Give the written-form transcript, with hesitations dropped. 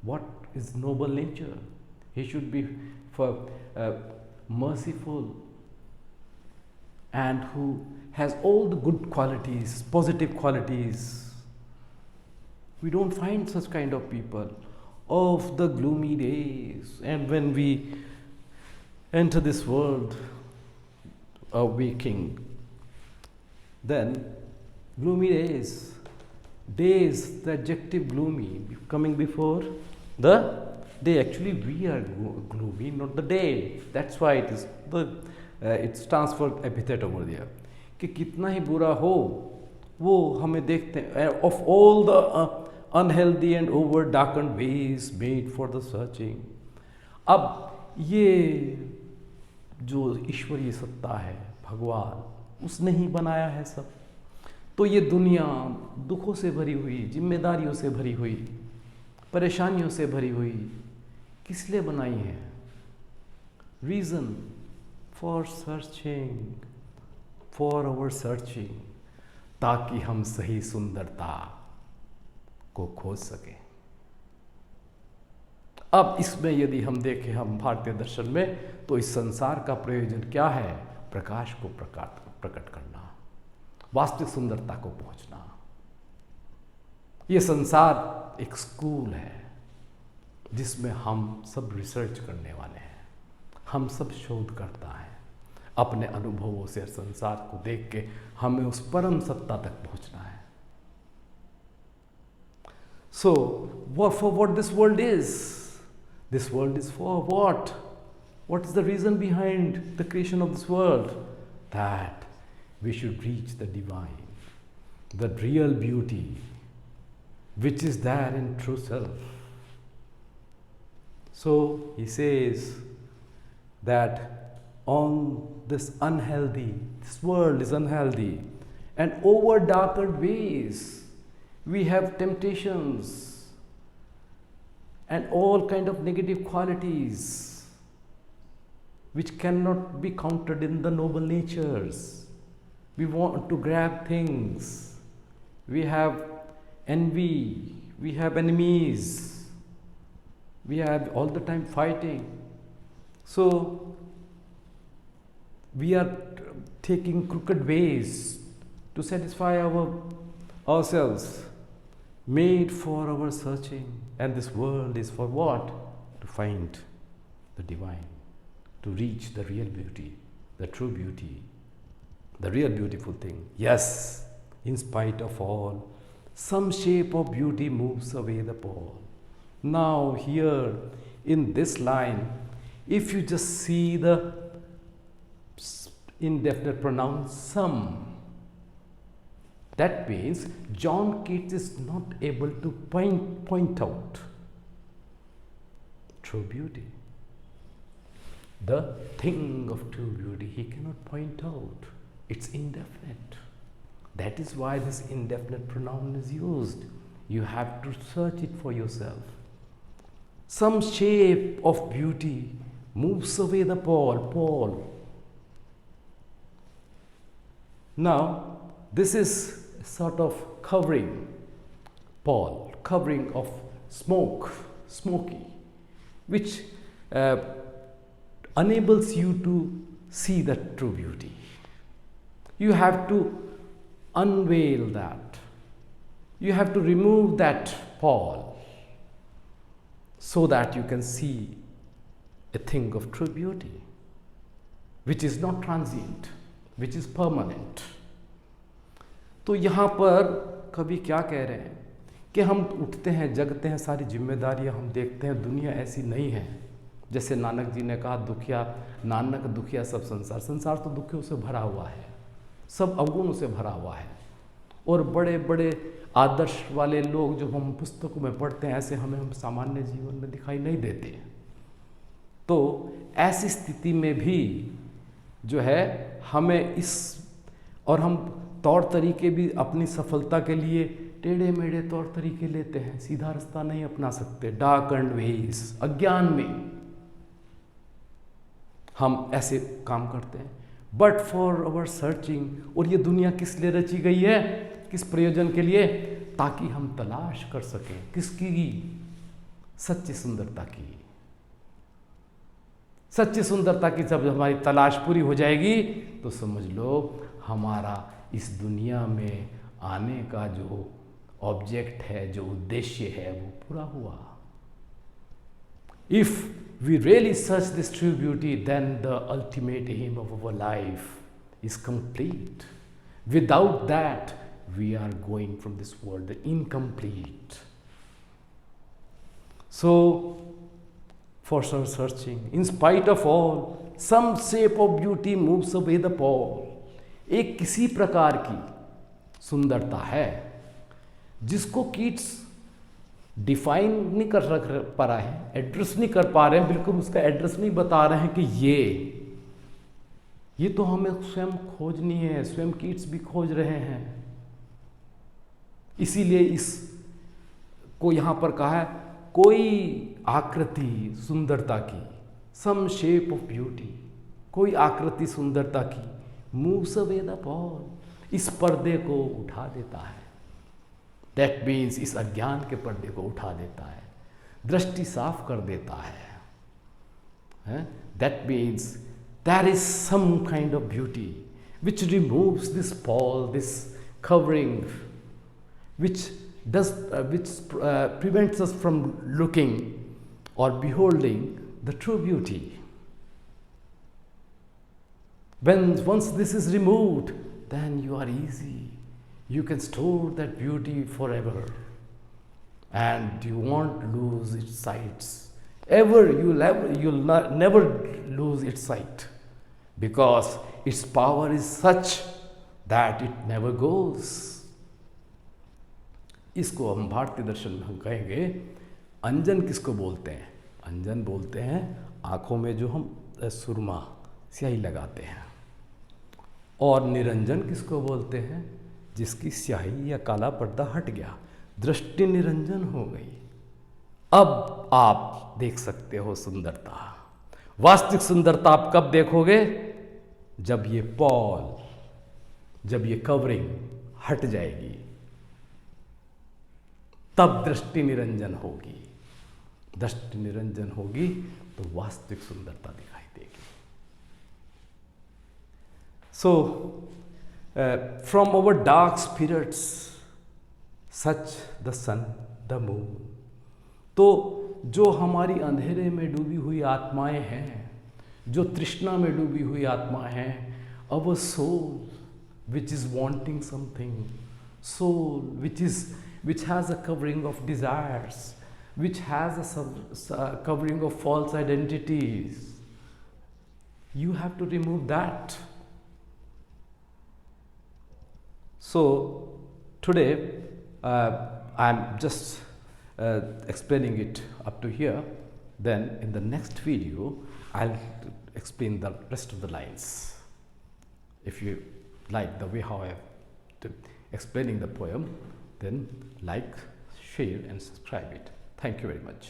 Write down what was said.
what is noble nature. He should be for merciful, and who has all the good qualities, positive qualities. We don't find such kind of people of the gloomy days. And when we enter this world of waking, then gloomy days, the adjective gloomy coming before the day. Actually, we are gloomy, not the day. That's why it is the it's transferred epithet over there. कि कितना ही बुरा हो वो हमें देखते हैं. Of all the unhealthy and over darkened ways made for the searching. अब ये जो ईश्वरीय सत्ता है, भगवान, उसने ही बनाया है सब. तो ये दुनिया दुखों से भरी हुई, जिम्मेदारियों से भरी हुई, परेशानियों से भरी हुई किस लिए बनाई है? Reason for searching, for our searching, ताकि हम सही सुंदरता को खोज सकें. अब इसमें यदि हम देखें हम भारतीय दर्शन में, तो इस संसार का प्रयोजन क्या है? प्रकाश को प्रकट करना, वास्तविक सुंदरता को पहुंचना. ये संसार एक स्कूल है जिसमें हम सब रिसर्च करने वाले हैं, हम सब शोध करता है. अपने अनुभवों से संसार को देख के हमें उस परम सत्ता तक पहुंचना है. So, for what this world is? This world is for what? What is the reason behind the creation of this world? That we should reach the divine, the real beauty, which is there in true self. So, he says that on this world is unhealthy, and over darkened ways, we have temptations and all kind of negative qualities which cannot be counted in the noble natures. We want to grab things, we have envy, we have enemies, we have all the time fighting. So we are taking crooked ways to satisfy ourselves, made for our searching. And this world is for what? To find the divine, to reach the real beauty, the true beauty, the real beautiful thing. Yes, in spite of all, some shape of beauty moves away the pall. Now here in this line, if you just see the indefinite pronoun some, that means John Keats is not able to point out true beauty, the thing of true beauty. He cannot point out. It's indefinite. That is why this indefinite pronoun is used. You have to search it for yourself. Some shape of beauty moves away the pall. Now, this is sort of covering, pall, covering of smoky, which enables you to see the true beauty. You have to unveil that. You have to remove that pall so that you can see a thing of true beauty, which is not transient, which is permanent. तो यहाँ पर कवि क्या कह रहे हैं कि हम उठते हैं, जगते हैं, सारी जिम्मेदारियाँ हम देखते हैं, दुनिया ऐसी नहीं है. जैसे नानक जी ने कहा, नानक दुखिया सब संसार तो दुखियों से भरा हुआ है, सब अवगुणों से भरा हुआ है. और बड़े बड़े आदर्श वाले लोग जो हम पुस्तकों में पढ़ते हैं, ऐसे हम सामान्य जीवन में दिखाई नहीं देते. तो ऐसी स्थिति में भी जो है हमें और हम तौर तरीके भी अपनी सफलता के लिए टेढ़े मेढ़े तौर तरीके लेते हैं, सीधा रास्ता नहीं अपना सकते. डार्क एंड वेज, अज्ञान में हम ऐसे काम करते हैं. बट फॉर अवर सर्चिंग, और ये दुनिया किस लिए रची गई है, किस प्रयोजन के लिए? ताकि हम तलाश कर सकें. किसकी? सच्ची सुंदरता की। सच्ची सुंदरता की जब हमारी तलाश पूरी हो जाएगी तो समझ लो हमारा इस दुनिया में आने का जो ऑब्जेक्ट है, जो उद्देश्य है, वो पूरा हुआ। If we really search this true beauty, then the ultimate aim of our life is complete. Without that, we are going from this world incomplete. So, for some searching, in spite of all, some shape of beauty moves away the pall. एक किसी प्रकार की सुंदरता है जिसको Keats define नहीं कर रख पा रहे हैं, एड्रेस नहीं कर पा रहे हैं, बिल्कुल उसका एड्रेस नहीं बता रहे हैं कि ये तो हमें स्वयं खोजनी है, स्वयं कीट्स भी खोज रहे हैं। इसीलिए इस को यहाँ पर कहा है कोई आकृति सुंदरता की, सम शेप ऑफ ब्यूटी, कोई आकृति सुंदरता की, मूव्स अवे द पॉल, इस पर्दे को उठा देता है। दैट मीन्स इस अज्ञान के पर्दे को उठा देता है, दृष्टि साफ कर देता है। That means there is some kind of beauty which removes this pall, this covering, which prevents us from looking or beholding the true beauty. Once this is removed, then you are easy. You can store that beauty forever, and you won't lose its sight. You'll never lose its sight, because its power is such that it never goes. इसको हम भारतीय दर्शन में हम कहेंगे अंजन। किसको बोलते हैं? अंजन बोलते हैं आँखों में जो हम सुरमा स्याही लगाते हैं। और निरंजन किसको बोलते हैं? जिसकी स्याही या काला पर्दा हट गया, दृष्टि निरंजन हो गई। अब आप देख सकते हो सुंदरता। वास्तविक सुंदरता आप कब देखोगे? जब ये पॉल, जब ये कवरिंग हट जाएगी, तब दृष्टि निरंजन होगी। दृष्टि निरंजन होगी तो वास्तविक सुंदरता दिखाई देगी। So from our dark spirits such the sun the moon. तो जो हमारी अंधेरे में डूबी हुई आत्माएं हैं, जो तृष्णा में डूबी हुई आत्माएं हैं, our soul which is wanting something, soul which has a covering of desires, which has a covering of false identities. You have to remove that. So today I'm just explaining it up to here. Then in the next video I'll explain the rest of the lines. If you like the way how I'm explaining the poem, then like, share and subscribe it. Thank you very much.